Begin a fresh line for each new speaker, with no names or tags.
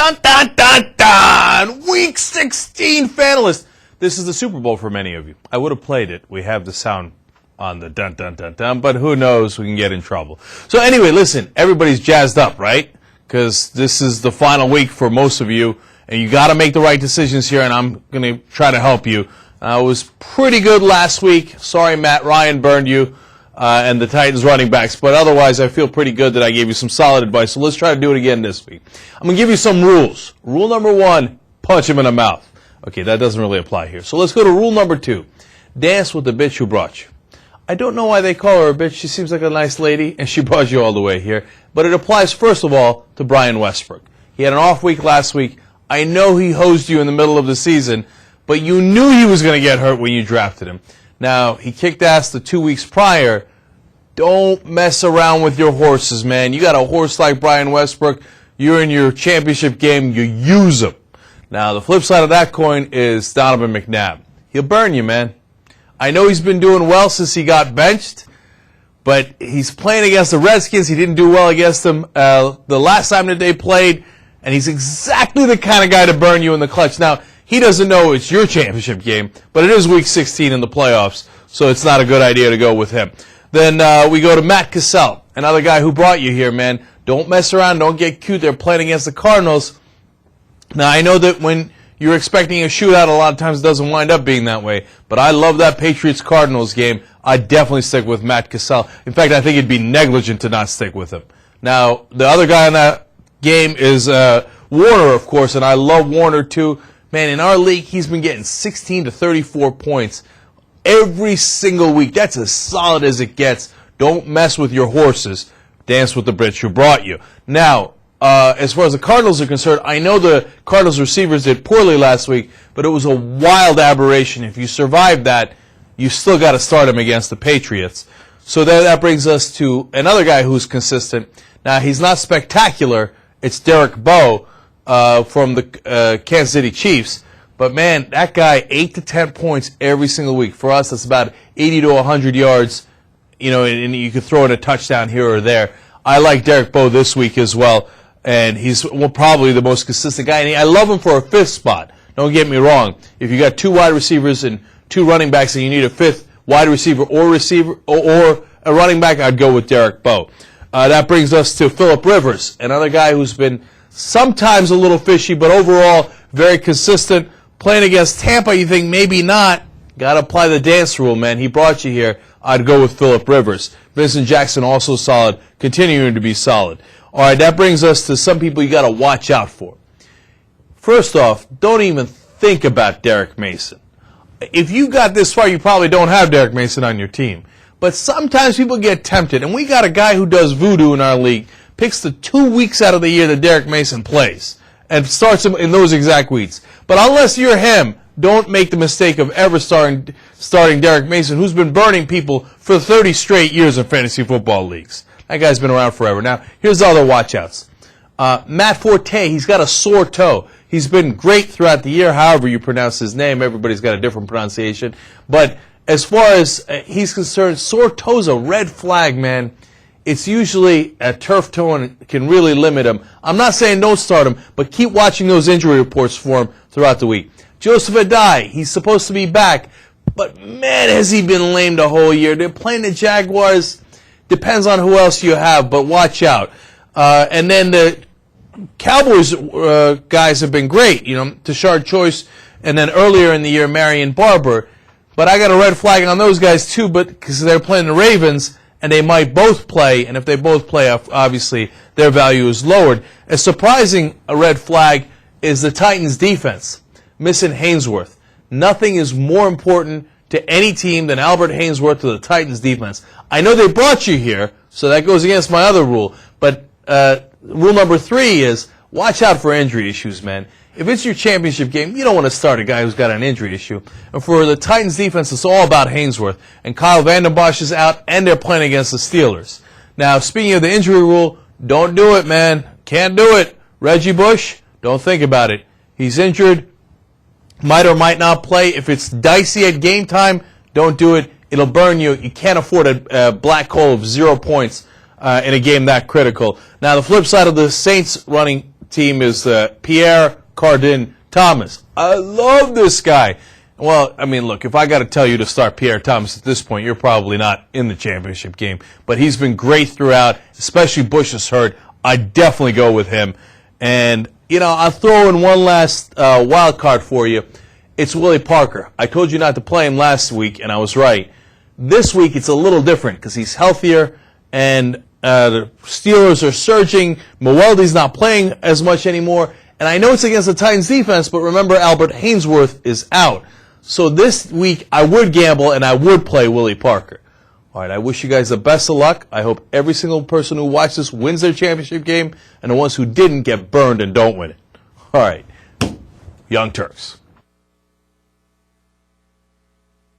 Dun, dun, dun, dun! Week 16 Fanalyst. This is the Super Bowl for many of you. I would have played it. We have the sound on the dun, dun, dun, dun, but who knows? We can get in trouble. So anyway, listen, everybody's jazzed up, right? Because this is the final week for most of you, and you got to make the right decisions here, and I'm going to try to help you. It was pretty good last week. Sorry, Matt Ryan burned you and the Titans running backs, but otherwise I feel pretty good that I gave you some solid advice. So let's try to do it again this week. I'm going to give you some rules. Rule number 1, punch him in the mouth. Okay, that doesn't really apply here. So let's go to rule number 2. Dance with the bitch who brought you. I don't know why they call her a bitch. She seems like a nice lady, and she brought you all the way here. But it applies, first of all, to Brian Westbrook. He had an off week last week. I know he hosed you in the middle of the season, but you knew he was going to get hurt when you drafted him. Now, he kicked ass the 2 weeks prior. Don't mess around with your horses, man. You got a horse like Brian Westbrook. You're in your championship game. You use him. Now, the flip side of that coin is Donovan McNabb. He'll burn you, man. I know he's been doing well since he got benched, but he's playing against the Redskins. He didn't do well against them the last time that they played, and he's exactly the kind of guy to burn you in the clutch. Now, he doesn't know it's your championship game, but it is Week 16 in the playoffs, so it's not a good idea to go with him. Then we go to Matt Cassell, another guy who brought you here, man. Don't mess around. Don't get cute. They're playing against the Cardinals. Now, I know that when you're expecting a shootout, a lot of times it doesn't wind up being that way, but I love that Patriots-Cardinals game. I'd definitely stick with Matt Cassell. In fact, I think it'd be negligent to not stick with him. Now, the other guy in that game is Warner, of course, and I love Warner too. Man, in our league, he's been getting 16 to 34 points every single week. That's as solid as it gets. Don't mess with your horses. Dance with the bitch who brought you. Now, as far as the Cardinals are concerned, I know the Cardinals receivers did poorly last week, but it was a wild aberration. If you survived that, you still got to start him against the Patriots. So that brings us to another guy who's consistent. Now, he's not spectacular. It's Derek Bowe from the Kansas City Chiefs. But, man, that guy, 8 to 10 points every single week. For us, that's about 80 to 100 yards, you know, and you could throw in a touchdown here or there. I like Derek Bowe this week as well. And he's probably the most consistent guy. And I love him for a fifth spot. Don't get me wrong. If you got 2 wide receivers and 2 running backs and you need a 5th wide receiver or a running back, I'd go with Derek Bowe. That brings us to Phillip Rivers, another guy who's been sometimes a little fishy, but overall very consistent. Playing against Tampa, you think maybe not. Got to apply the dance rule, man. He brought you here. I'd go with Phillip Rivers. Vincent Jackson also solid, continuing to be solid. All right, that brings us to some people you got to watch out for. First off, don't even think about Derek Mason. If you got this far, you probably don't have Derek Mason on your team. But sometimes people get tempted, and we got a guy who does voodoo in our league, picks the 2 weeks out of the year that Derek Mason plays, and starts him in those exact weeks. But unless you're him, don't make the mistake of ever starting Derek Mason, who's been burning people for 30 straight years in fantasy football leagues. That guy's been around forever. Now, here's the other watch-outs. Matt Forte, he's got a sore toe. He's been great throughout the year, however you pronounce his name. Everybody's got a different pronunciation. But as far as he's concerned, sore toe's a red flag, man. It's usually a turf toe and can really limit him. I'm not saying don't start him, but keep watching those injury reports for him throughout the week. Joseph Adai, he's supposed to be back, but man, has he been lame the whole year. They're playing the Jaguars. Depends on who else you have, but watch out. And then the Cowboys guys have been great, you know, Tashard Choice, and then earlier in the year, Marion Barber. But I got a red flag on those guys too, but because they're playing the Ravens, and they might both play, and if they both play, obviously their value is lowered. A surprising red flag is the Titans' defense, missing Hainsworth. Nothing is more important to any team than Albert Hainsworth to the Titans' defense. I know they brought you here, so that goes against my other rule, but rule number 3 is watch out for injury issues, man. If it's your championship game, you don't want to start a guy who's got an injury issue. And for the Titans defense, it's all about Hainsworth. And Kyle Vanden Bosch is out, and they're playing against the Steelers. Now, speaking of the injury rule, don't do it, man. Can't do it. Reggie Bush, don't think about it. He's injured, might or might not play. If it's dicey at game time, don't do it. It'll burn you. You can't afford a black hole of 0 points in a game that critical. Now, the flip side of the Saints running team is Pierre Cardin Thomas. I love this guy. Well, I mean, look, if I got to tell you to start Pierre Thomas at this point, you're probably not in the championship game. But he's been great throughout, especially Bush is hurt. I'd definitely go with him. And, you know, I'll throw in one last wild card for you. It's Willie Parker. I told you not to play him last week, and I was right. This week it's a little different because he's healthier, and the Steelers are surging. Mweldy's not playing as much anymore. And I know it's against the Titans defense, but remember Albert Hainsworth is out. So this week I would gamble and I would play Willie Parker. All right, I wish you guys the best of luck. I hope every single person who watched this wins their championship game, and the ones who didn't get burned and don't win it. All right, Young Turks.